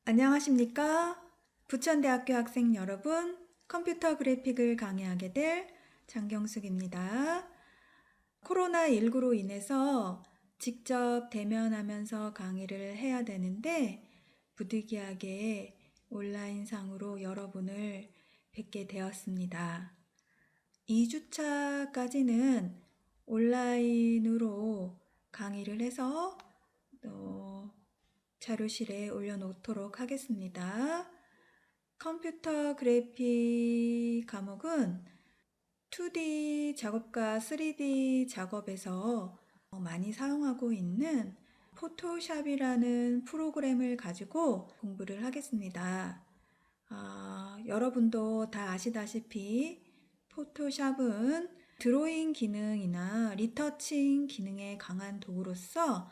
안녕하십니까? 부천대학교 학생 여러분, 컴퓨터 그래픽을 강의하게 될 장경숙입니다. 코로나19로 인해서 직접 대면하면서 강의를 해야 되는데 부득이하게 온라인상으로 여러분을 뵙게 되었습니다. 2주차까지는 온라인으로 강의를 해서 자료실에 올려놓도록 하겠습니다. 컴퓨터 그래픽 과목은 2D 작업과 3D 작업에서 많이 사용하고 있는 포토샵이라는 프로그램을 가지고 공부를 하겠습니다. 여러분도 다 아시다시피 포토샵은 드로잉 기능이나 리터칭 기능에 강한 도구로서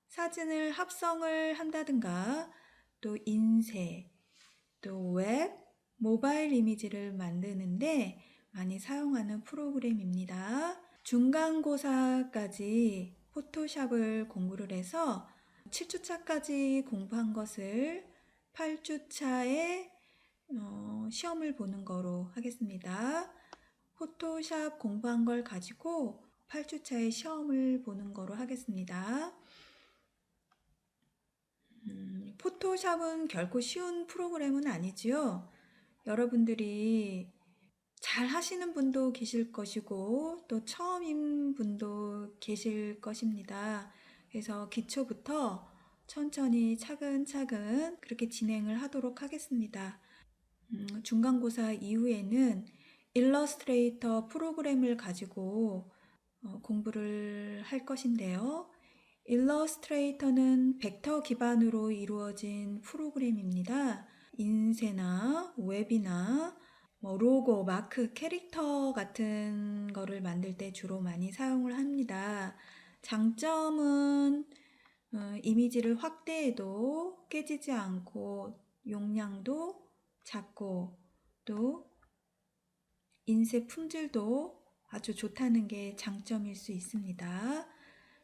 사진을 합성을 한다든가 또 인쇄, 또 웹, 모바일 이미지를 만드는데 많이 사용하는 프로그램입니다. 중간고사까지 포토샵을 공부를 해서 7주차까지 공부한 것을 8주차에 시험을 보는 거로 하겠습니다. 포토샵 공부한 걸 가지고 8주차에 시험을 보는 거로 하겠습니다. 포토샵은 결코 쉬운 프로그램은 아니지요. 여러분들이 잘 하시는 분도 계실 것이고 또 처음인 분도 계실 것입니다. 그래서 기초부터 천천히 차근차근 그렇게 진행을 하도록 하겠습니다. 중간고사 이후에는 일러스트레이터 프로그램을 가지고 공부를 할 것인데요. 일러스트레이터는 벡터 기반으로 이루어진 프로그램입니다. 인쇄나 웹이나 로고, 마크, 캐릭터 같은 거를 만들 때 주로 많이 사용을 합니다. 장점은 이미지를 확대해도 깨지지 않고 용량도 작고 또 인쇄 품질도 아주 좋다는 게 장점일 수 있습니다.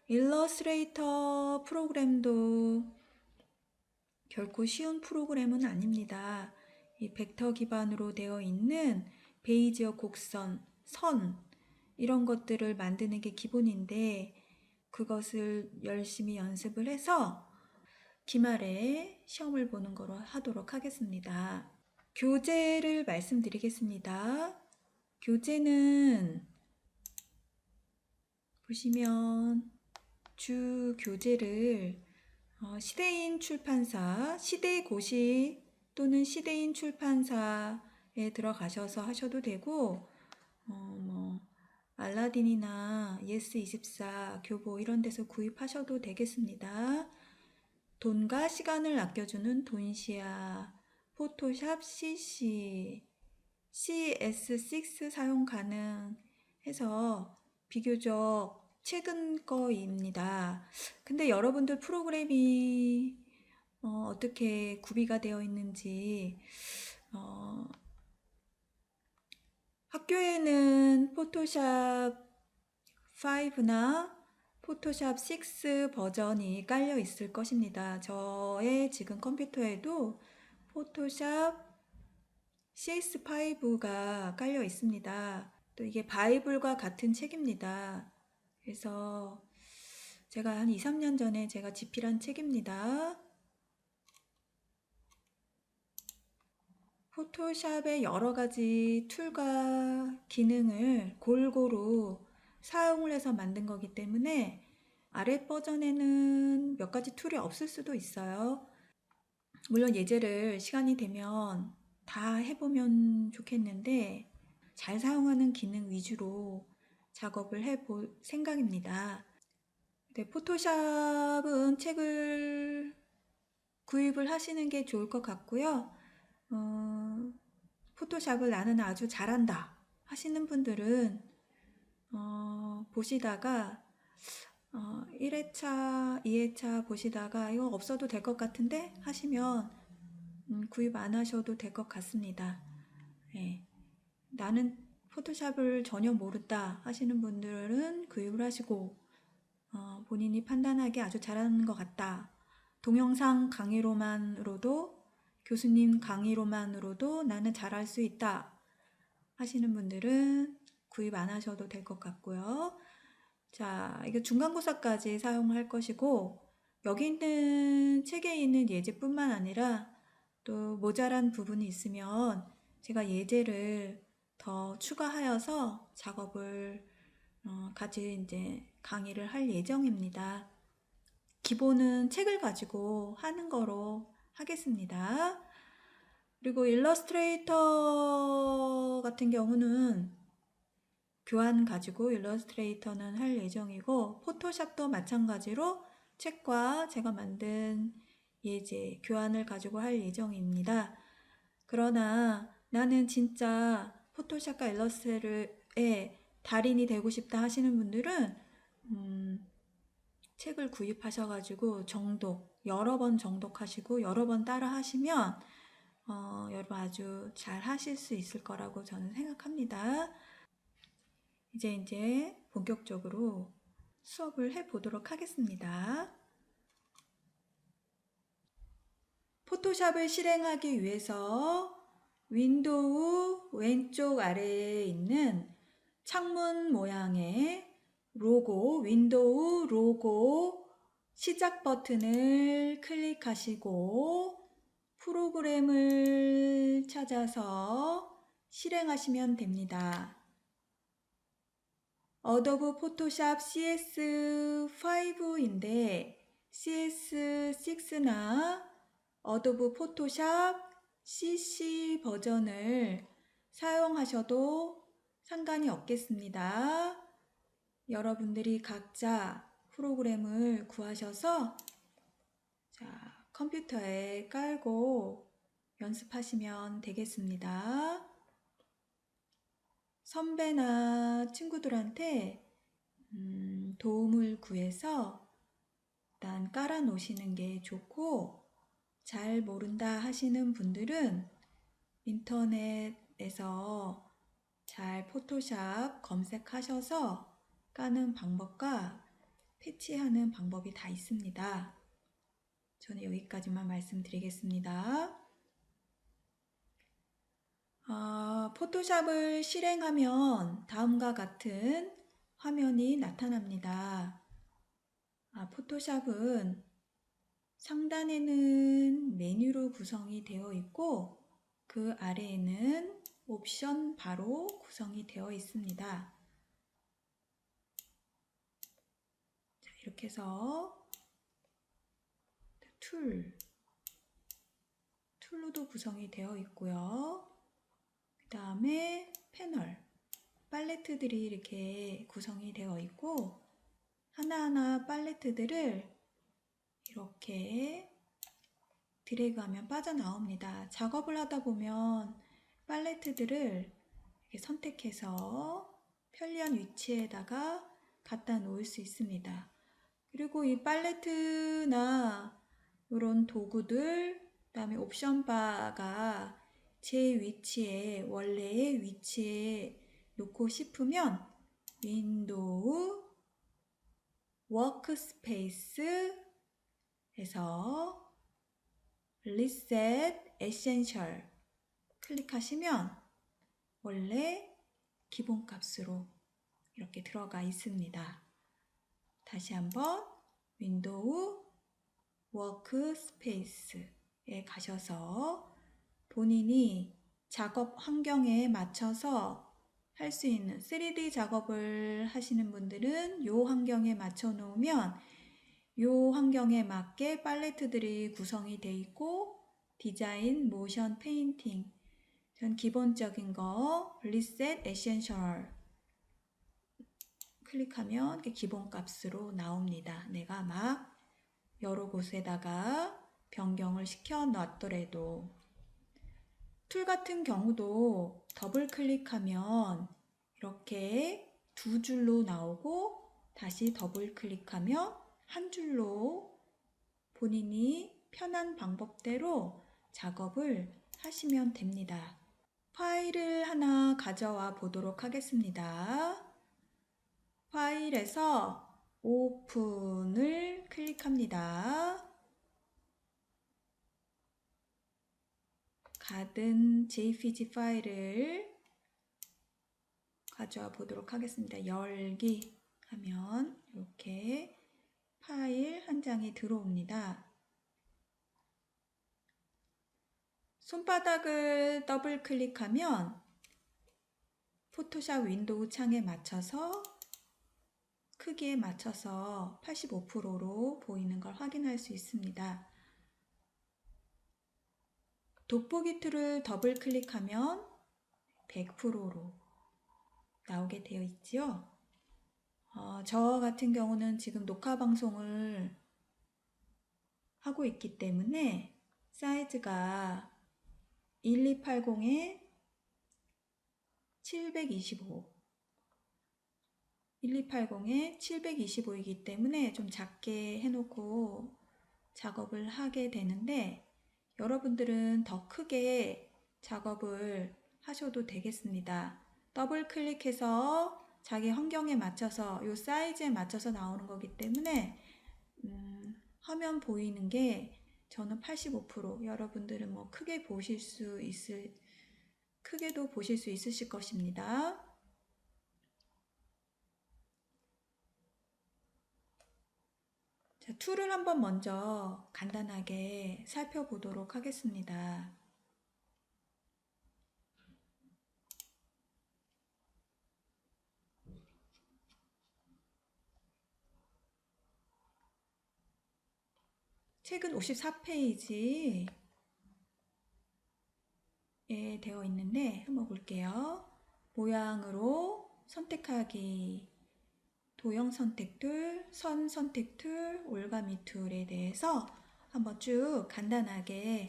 일러스트레이터 프로그램도 결코 쉬운 프로그램은 아닙니다. 이 벡터 기반으로 되어 있는 베이지어 곡선, 선 이런 것들을 만드는 게 기본인데 그것을 열심히 연습을 해서 기말에 시험을 보는 거로 하도록 하겠습니다. 교재를 말씀드리겠습니다. 교재는 보시면 주 교재를 시대인 출판사, 시대고시 또는 시대인 출판사에 들어가셔서 하셔도 되고 알라딘이나 예스24, 교보 이런 데서 구입하셔도 되겠습니다. 돈과 시간을 아껴주는 돈시아, 포토샵 CC, CS6 사용 가능해서 비교적 최근 거입니다. 근데 여러분들 프로그램이 어떻게 구비가 되어 있는지 학교에는 포토샵 5나 포토샵 6 버전이 깔려 있을 것입니다. 저의 지금 컴퓨터에도 포토샵 CS5가 깔려 있습니다. 또 이게 바이블과 같은 책입니다. 그래서 제가 한 2, 3년 전에 제가 집필한 책입니다. 포토샵의 여러 가지 툴과 기능을 골고루 사용을 해서 만든 거기 때문에 아래 버전에는 몇 가지 툴이 없을 수도 있어요. 물론 예제를 시간이 되면 다 해보면 좋겠는데 잘 사용하는 기능 위주로 작업을 해볼 생각입니다. 네, 포토샵은 책을 구입을 하시는 게 좋을 것 같고요. 포토샵을 나는 아주 잘한다 하시는 분들은 보시다가 1회차, 2회차 보시다가 이거 없어도 될 것 같은데 하시면 구입 안 하셔도 될 것 같습니다. 네. 나는 포토샵을 전혀 모른다 하시는 분들은 구입을 하시고 본인이 판단하기에 아주 잘하는 것 같다. 동영상 강의로만으로도 교수님 강의로만으로도 나는 잘할 수 있다 하시는 분들은 구입 안 하셔도 될 것 같고요. 자, 이거 중간고사까지 사용할 것이고, 여기 있는 책에 있는 예제뿐만 아니라 또 모자란 부분이 있으면 제가 예제를 더 추가하여서 작업을 같이 이제 강의를 할 예정입니다. 기본은 책을 가지고 하는 거로 하겠습니다. 그리고 일러스트레이터 같은 경우는 교환 가지고 일러스트레이터는 할 예정이고, 포토샵도 마찬가지로 책과 제가 만든 예제, 교환을 가지고 할 예정입니다. 그러나 나는 진짜 포토샵과 일러스트레이터의 달인이 되고 싶다 하시는 분들은 책을 구입하셔가지고 정독, 여러 번 정독하시고 여러 번 따라 하시면 여러분 아주 잘 하실 수 있을 거라고 저는 생각합니다. 이제 본격적으로 수업을 해보도록 하겠습니다. 포토샵을 실행하기 위해서 윈도우 왼쪽 아래에 있는 창문 모양의 로고, 윈도우 로고 시작 버튼을 클릭하시고 프로그램을 찾아서 실행하시면 됩니다. 어도브 포토샵 CS5인데 CS6나 어도브 포토샵 CC 버전을 사용하셔도 상관이 없겠습니다. 여러분들이 각자 프로그램을 구하셔서 컴퓨터에 깔고 연습하시면 되겠습니다. 선배나 친구들한테 도움을 구해서 일단 깔아 놓으시는 게 좋고, 잘 모른다 하시는 분들은 인터넷에서 잘 포토샵 검색하셔서 까는 방법과 패치하는 방법이 다 있습니다. 저는 여기까지만 말씀드리겠습니다. 포토샵을 실행하면 다음과 같은 화면이 나타납니다. 포토샵은 상단에는 메뉴로 구성이 되어 있고 그 아래에는 옵션 바로 구성이 되어 있습니다. 이렇게 해서 툴로도 구성이 되어 있고요. 그 다음에 패널, 팔레트들이 이렇게 구성이 되어 있고, 하나하나 팔레트들을 이렇게 드래그하면 빠져나옵니다. 작업을 하다 보면 팔레트들을 이렇게 선택해서 편리한 위치에다가 갖다 놓을 수 있습니다. 그리고 이 팔레트나 이런 도구들, 그 다음에 옵션 바가 제 위치에, 원래의 위치에 놓고 싶으면 윈도우 워크스페이스에서 리셋 에센셜 클릭하시면 원래 기본값으로 이렇게 들어가 있습니다. 다시 한번 윈도우 워크스페이스에 가셔서 본인이 작업 환경에 맞춰서 할 수 있는 3D 작업을 하시는 분들은 이 환경에 맞춰 놓으면 이 환경에 맞게 팔레트들이 구성이 되어 있고, 디자인, 모션, 페인팅, 전 기본적인 거 리셋 에센셜 클릭하면 기본값으로 나옵니다. 내가 막 여러 곳에다가 변경을 시켜 놨더라도. 툴 같은 경우도 더블 클릭하면 이렇게 두 줄로 나오고, 다시 더블 클릭하면 한 줄로 본인이 편한 방법대로 작업을 하시면 됩니다. 파일을 하나 가져와 보도록 하겠습니다. 파일에서 오픈을 클릭합니다. 가든 JPG 파일을 가져와 보도록 하겠습니다. 열기 하면 이렇게 파일 한 장이 들어옵니다. 손바닥을 더블 클릭하면 포토샵 윈도우 창에 맞춰서 크기에 맞춰서 85%로 보이는 걸 확인할 수 있습니다. 돋보기 툴을 더블 클릭하면 100%로 나오게 되어 있지요. 저 같은 경우는 지금 녹화 방송을 하고 있기 때문에 사이즈가 1280에 725 1280에 725이기 때문에 좀 작게 해놓고 작업을 하게 되는데 여러분들은 더 크게 작업을 하셔도 되겠습니다. 더블 클릭해서 자기 환경에 맞춰서 이 사이즈에 맞춰서 나오는 거기 때문에 화면 보이는 게 저는 85%, 여러분들은 뭐 크게도 보실 수 있으실 것입니다. 자, 툴을 한번 먼저 간단하게 살펴보도록 하겠습니다. 책은 54페이지에 되어 있는데 한번 볼게요. 모양으로 선택하기, 도형 선택 툴, 선 선택 툴, 올가미 툴에 대해서 한번 쭉 간단하게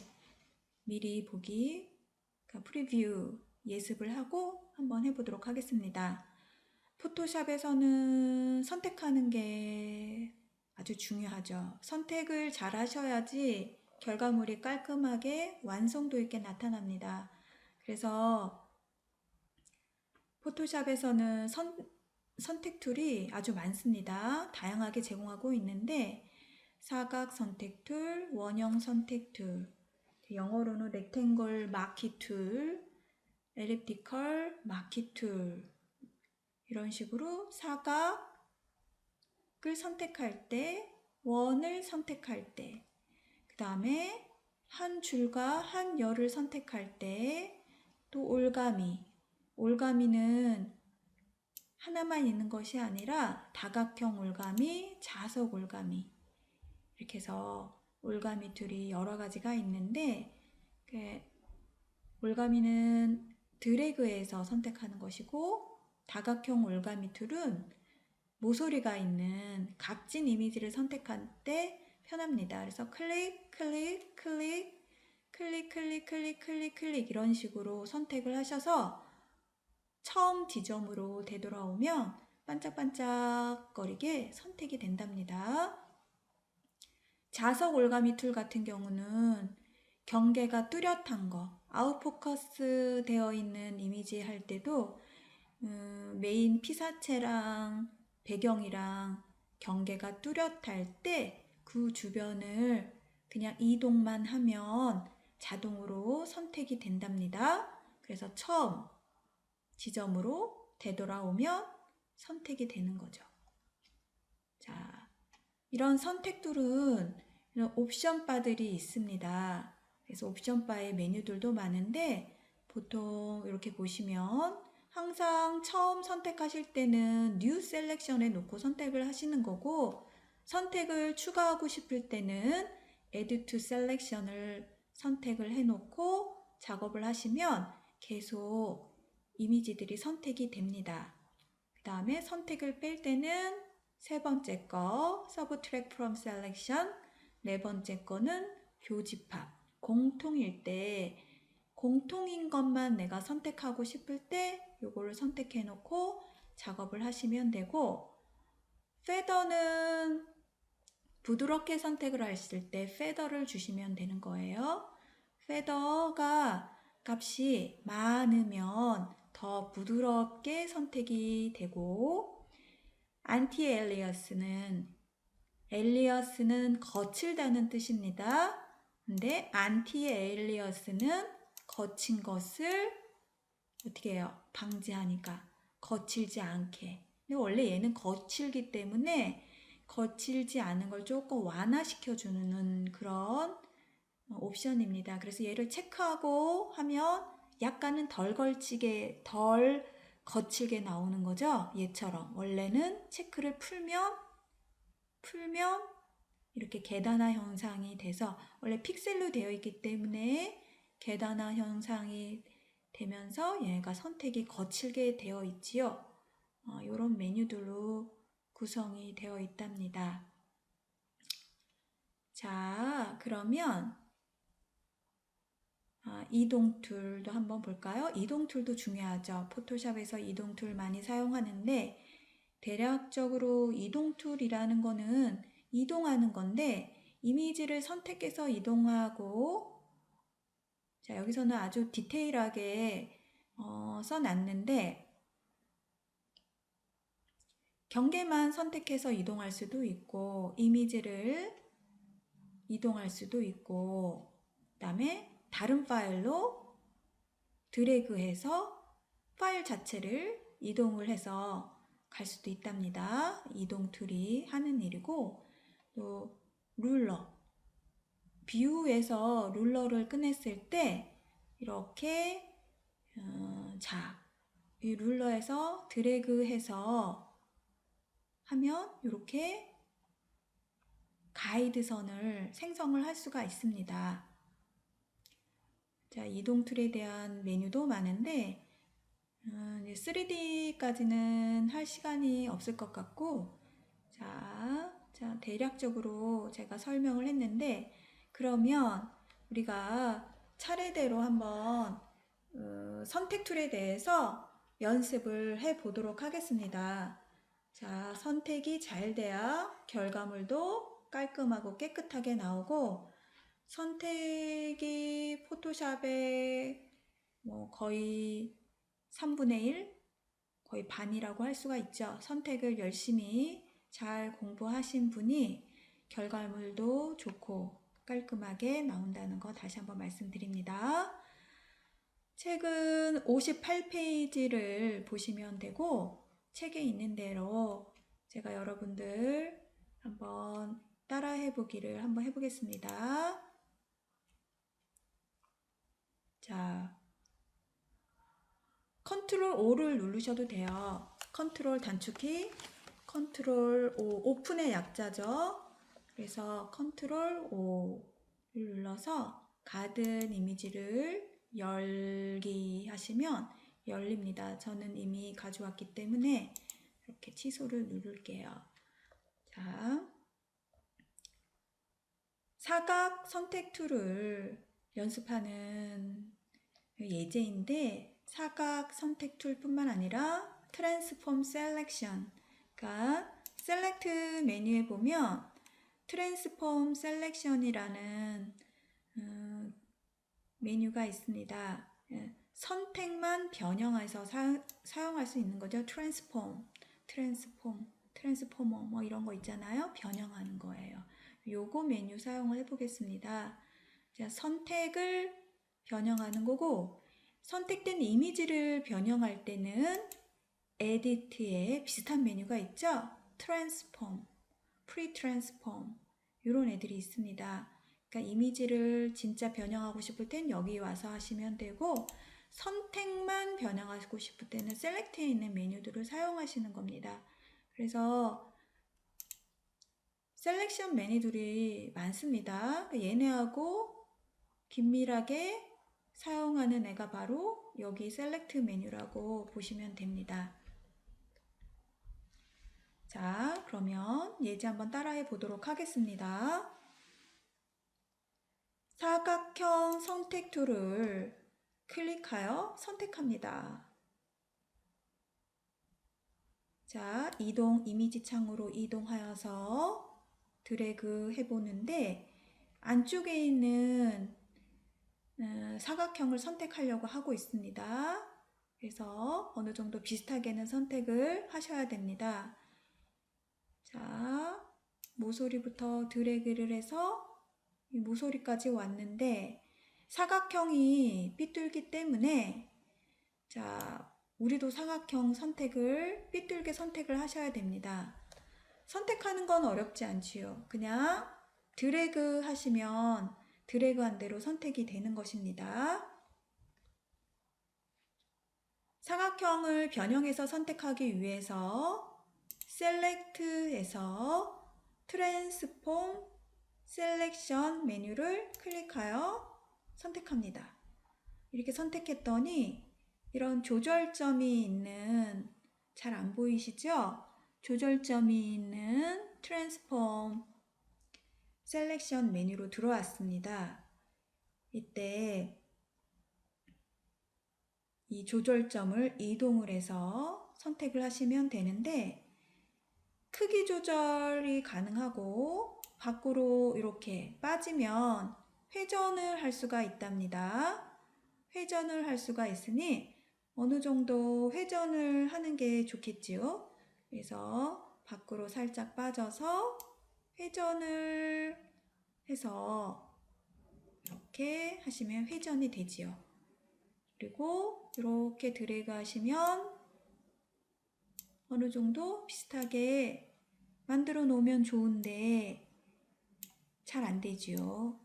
미리 보기, 그러니까 프리뷰 예습을 하고 한번 해보도록 하겠습니다. 포토샵에서는 선택하는 게 아주 중요하죠. 선택을 잘 하셔야지 결과물이 깔끔하게 완성도 있게 나타납니다. 그래서 포토샵에서는 선택 툴이 아주 많습니다. 다양하게 제공하고 있는데 사각 선택 툴, 원형 선택 툴, 영어로는 렉탱글 마키 툴, 엘립티컬 마키 툴, 이런 식으로 사각을 선택할 때, 원을 선택할 때, 그 다음에 한 줄과 한 열을 선택할 때, 또 올가미는 하나만 있는 것이 아니라 다각형 올가미, 자석 올가미, 이렇게 해서 올가미 툴이 여러 가지가 있는데 올가미는 드래그해서 선택하는 것이고 다각형 올가미 툴은 모서리가 있는 각진 이미지를 선택할 때 편합니다. 그래서 클릭, 클릭, 클릭, 클릭, 클릭, 클릭, 클릭, 클릭 이런 식으로 선택을 하셔서 처음 지점으로 되돌아오면 반짝반짝거리게 선택이 된답니다. 자석 올가미 툴 같은 경우는 경계가 뚜렷한 거, 아웃포커스 되어 있는 이미지 할 때도 메인 피사체랑 배경이랑 경계가 뚜렷할 때 그 주변을 그냥 이동만 하면 자동으로 선택이 된답니다. 그래서 처음 지점으로 되돌아오면 선택이 되는 거죠. 자, 이런 선택 툴은 이런 옵션 바들이 있습니다. 그래서 옵션 바의 메뉴들도 많은데 보통 이렇게 보시면 항상 처음 선택하실 때는 뉴 셀렉션에 놓고 선택을 하시는 거고 선택을 추가하고 싶을 때는 Add to Selection을 선택을 해놓고 작업을 하시면 계속 이미지들이 선택이 됩니다. 그 다음에 선택을 뺄 때는 세 번째 거 Subtract from Selection, 네 번째 거는 교집합, 공통일 때 공통인 것만 내가 선택하고 싶을 때 요거를 선택해 놓고 작업을 하시면 되고 페더는 부드럽게 선택을 하실 때 페더를 주시면 되는 거예요. 페더가 값이 많으면 더 부드럽게 선택이 되고 안티 엘리어스는 거칠다는 뜻입니다. 근데 안티 엘리어스는 거친 것을 어떻게 해요? 방지하니까 거칠지 않게. 근데 원래 얘는 거칠기 때문에 거칠지 않은 걸 조금 완화시켜주는 그런 옵션입니다. 그래서 얘를 체크하고 하면 약간은 덜 거칠게 나오는 거죠. 얘처럼 원래는 체크를 풀면 이렇게 계단화 현상이 돼서 원래 픽셀로 되어 있기 때문에 계단화 현상이 되면서 얘가 선택이 거칠게 되어 있지요. 이런 메뉴들로 구성이 되어 있답니다. 자, 그러면 이동 툴도 한번 볼까요? 이동 툴도 중요하죠. 포토샵에서 이동 툴 많이 사용하는데 대략적으로 이동 툴이라는 거는 이동하는 건데 이미지를 선택해서 이동하고 자, 여기서는 아주 디테일하게 써놨는데 경계만 선택해서 이동할 수도 있고 이미지를 이동할 수도 있고 그다음에 다른 파일로 드래그해서 파일 자체를 이동을 해서 갈 수도 있답니다. 이동 툴이 하는 일이고 또 룰러 뷰에서 룰러를 꺼냈을 때 이렇게 이 룰러에서 드래그해서 하면 이렇게 가이드선을 생성을 할 수가 있습니다. 자, 이동 툴에 대한 메뉴도 많은데 3D까지는 할 시간이 없을 것 같고 자, 대략적으로 제가 설명을 했는데 그러면 우리가 차례대로 한번 선택 툴에 대해서 연습을 해 보도록 하겠습니다. 자, 선택이 잘 돼야 결과물도 깔끔하고 깨끗하게 나오고 선택이 포토샵의 거의 3분의 1, 거의 반이라고 할 수가 있죠. 선택을 열심히 잘 공부하신 분이 결과물도 좋고 깔끔하게 나온다는 거 다시 한번 말씀드립니다. 책은 58페이지를 보시면 되고 책에 있는 대로 제가 여러분들 한번 따라해 보기를 한번 해보겠습니다. 자, 컨트롤 O를 누르셔도 돼요. 컨트롤 단축키, 컨트롤 O, 오픈의 약자죠. 그래서 컨트롤 O를 눌러서 가든 이미지를 열기 하시면 열립니다. 저는 이미 가져왔기 때문에 이렇게 취소를 누를게요. 자, 사각 선택 툴을 연습하는 예제인데 사각 선택 툴뿐만 아니라 트랜스폼 셀렉션 그러니까 셀렉트 메뉴에 보면 트랜스폼 셀렉션이라는 메뉴가 있습니다. 선택만 변형해서 사용할 수 있는 거죠. 트랜스포머 뭐 이런 거 있잖아요. 변형하는 거예요. 요거 메뉴 사용을 해보겠습니다. 자, 선택을 변형하는 거고 선택된 이미지를 변형할 때는 에디트에 비슷한 메뉴가 있죠. 트랜스폼, 프리트랜스폼 이런 애들이 있습니다. 그러니까 이미지를 진짜 변형하고 싶을 땐 여기 와서 하시면 되고 선택만 변형하고 싶을 때는 셀렉트에 있는 메뉴들을 사용하시는 겁니다. 그래서 셀렉션 메뉴들이 많습니다. 얘네하고 긴밀하게 사용하는 애가 바로 여기 셀렉트 메뉴라고 보시면 됩니다. 자, 그러면 예제 한번 따라해 보도록 하겠습니다. 사각형 선택 툴을 클릭하여 선택합니다. 자, 이미지 창으로 이동하여서 드래그 해보는데 안쪽에 있는 사각형을 선택하려고 하고 있습니다. 그래서 어느 정도 비슷하게는 선택을 하셔야 됩니다. 자, 모서리부터 드래그를 해서 이 모서리까지 왔는데 사각형이 삐뚤기 때문에 자, 우리도 사각형 선택을 삐뚤게 선택을 하셔야 됩니다. 선택하는 건 어렵지 않지요. 그냥 드래그 하시면 드래그한 대로 선택이 되는 것입니다. 사각형을 변형해서 선택하기 위해서 셀렉트에서 트랜스폼 셀렉션 메뉴를 클릭하여 선택합니다. 이렇게 선택했더니 이런 조절점이 있는, 잘 안 보이시죠? 조절점이 있는 트랜스폼 셀렉션 메뉴로 들어왔습니다. 이때 이 조절점을 이동을 해서 선택을 하시면 되는데, 크기 조절이 가능하고 밖으로 이렇게 빠지면 회전을 할 수가 있답니다. 회전을 할 수가 있으니 어느 정도 회전을 하는 게 좋겠지요. 그래서 밖으로 살짝 빠져서 회전을 해서 이렇게 하시면 회전이 되지요. 그리고 이렇게 드래그 하시면 어느 정도 비슷하게 만들어 놓으면 좋은데 잘 안 되지요.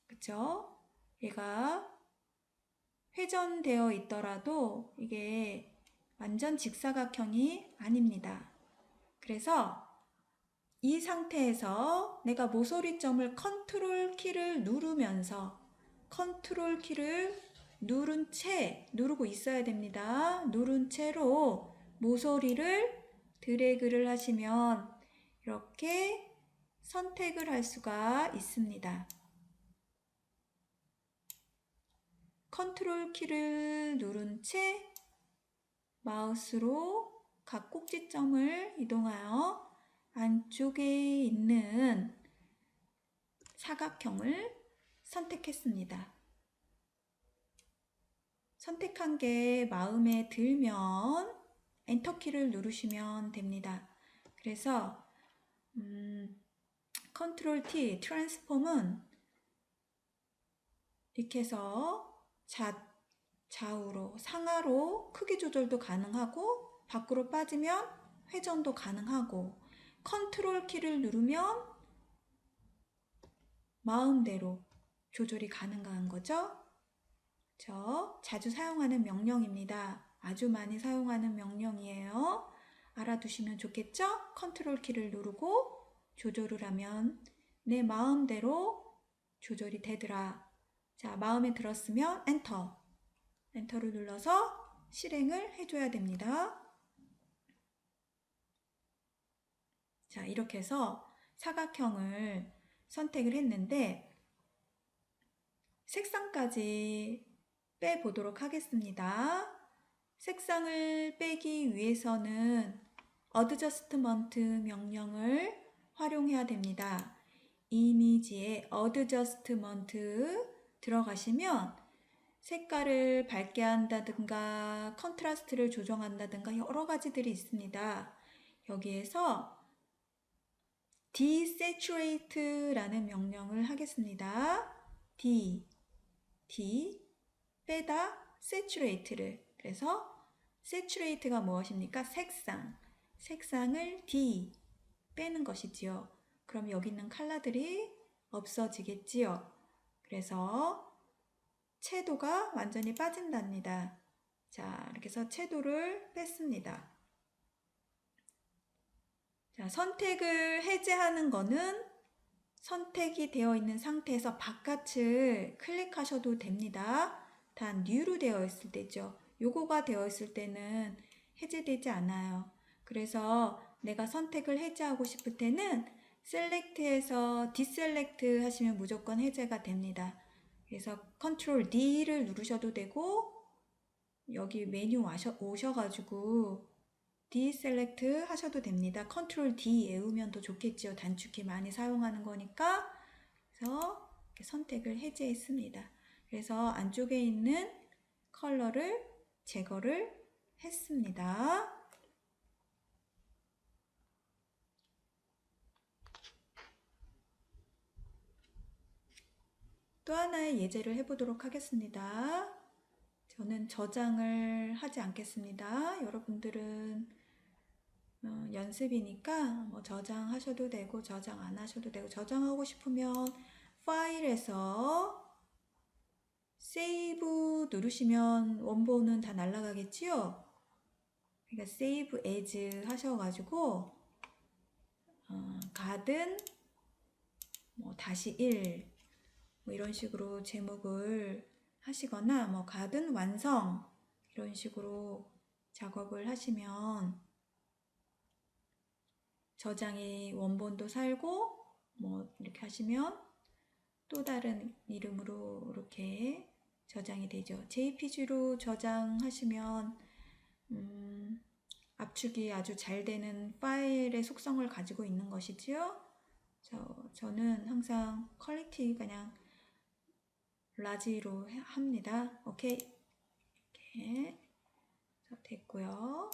그쵸? 얘가 회전되어 있더라도 이게 완전 직사각형이 아닙니다. 그래서 이 상태에서 내가 모서리점을 컨트롤 키를 누르면서 컨트롤 키를 누른 채 누르고 있어야 됩니다. 누른 채로 모서리를 드래그를 하시면 이렇게 선택을 할 수가 있습니다. 컨트롤 키를 누른 채 마우스로 각 꼭지점을 이동하여 안쪽에 있는 사각형을 선택했습니다. 선택한 게 마음에 들면 엔터키를 누르시면 됩니다. 그래서 컨트롤 T, 트랜스폼은 이렇게 해서 좌우로, 상하로 크기 조절도 가능하고 밖으로 빠지면 회전도 가능하고, 컨트롤 키를 누르면 마음대로 조절이 가능한 거죠. 저 자주 사용하는 명령입니다. 아주 많이 사용하는 명령이에요. 알아두시면 좋겠죠? 컨트롤 키를 누르고 조절을 하면 내 마음대로 조절이 되더라. 자, 마음에 들었으면 엔터를 눌러서 실행을 해줘야 됩니다. 자, 이렇게 해서 사각형을 선택을 했는데 색상까지 빼보도록 하겠습니다. 색상을 빼기 위해서는 어드저스트먼트 명령을 활용해야 됩니다. 이미지에 어드저스트먼트 들어가시면 색깔을 밝게 한다든가 컨트라스트를 조정한다든가 여러 가지들이 있습니다. 여기에서 desaturate라는 명령을 하겠습니다. D 빼다 saturate를, 그래서 saturate가 무엇입니까? 색상을 D 빼는 것이지요. 그럼 여기 있는 컬러들이 없어지겠지요. 그래서 채도가 완전히 빠진답니다. 자, 이렇게 해서 채도를 뺐습니다. 자, 선택을 해제하는 거는 선택이 되어 있는 상태에서 바깥을 클릭하셔도 됩니다. 단 New로 되어 있을 때죠. 요거가 되어 있을 때는 해제되지 않아요. 그래서 내가 선택을 해제하고 싶을 때는 셀렉트에서 디셀렉트 하시면 무조건 해제가 됩니다. 그래서 컨트롤 D를 누르셔도 되고 여기 메뉴 오셔가지고 디셀렉트 하셔도 됩니다. 컨트롤 D 외우면 더 좋겠죠. 단축키 많이 사용하는 거니까. 그래서 이렇게 선택을 해제했습니다. 그래서 안쪽에 있는 컬러를 제거를 했습니다. 또 하나의 예제를 해보도록 하겠습니다. 저는 저장을 하지 않겠습니다. 여러분들은 연습이니까 뭐 저장하셔도 되고 저장 안 하셔도 되고, 저장하고 싶으면 파일에서 세이브 누르시면 원본은 다 날아가겠지요? 그러니까 세이브 에즈 하셔가지고 가든 뭐 -1 뭐 이런 식으로 제목을 하시거나, 뭐 가든 완성 이런 식으로 작업을 하시면 저장이 원본도 살고, 뭐 이렇게 하시면 또 다른 이름으로 이렇게 저장이 되죠. JPG로 저장하시면 압축이 아주 잘 되는 파일의 속성을 가지고 있는 것이지요. 저는 항상 퀄리티 그냥 라지로 합니다. 오케이. 이렇게 됐고요.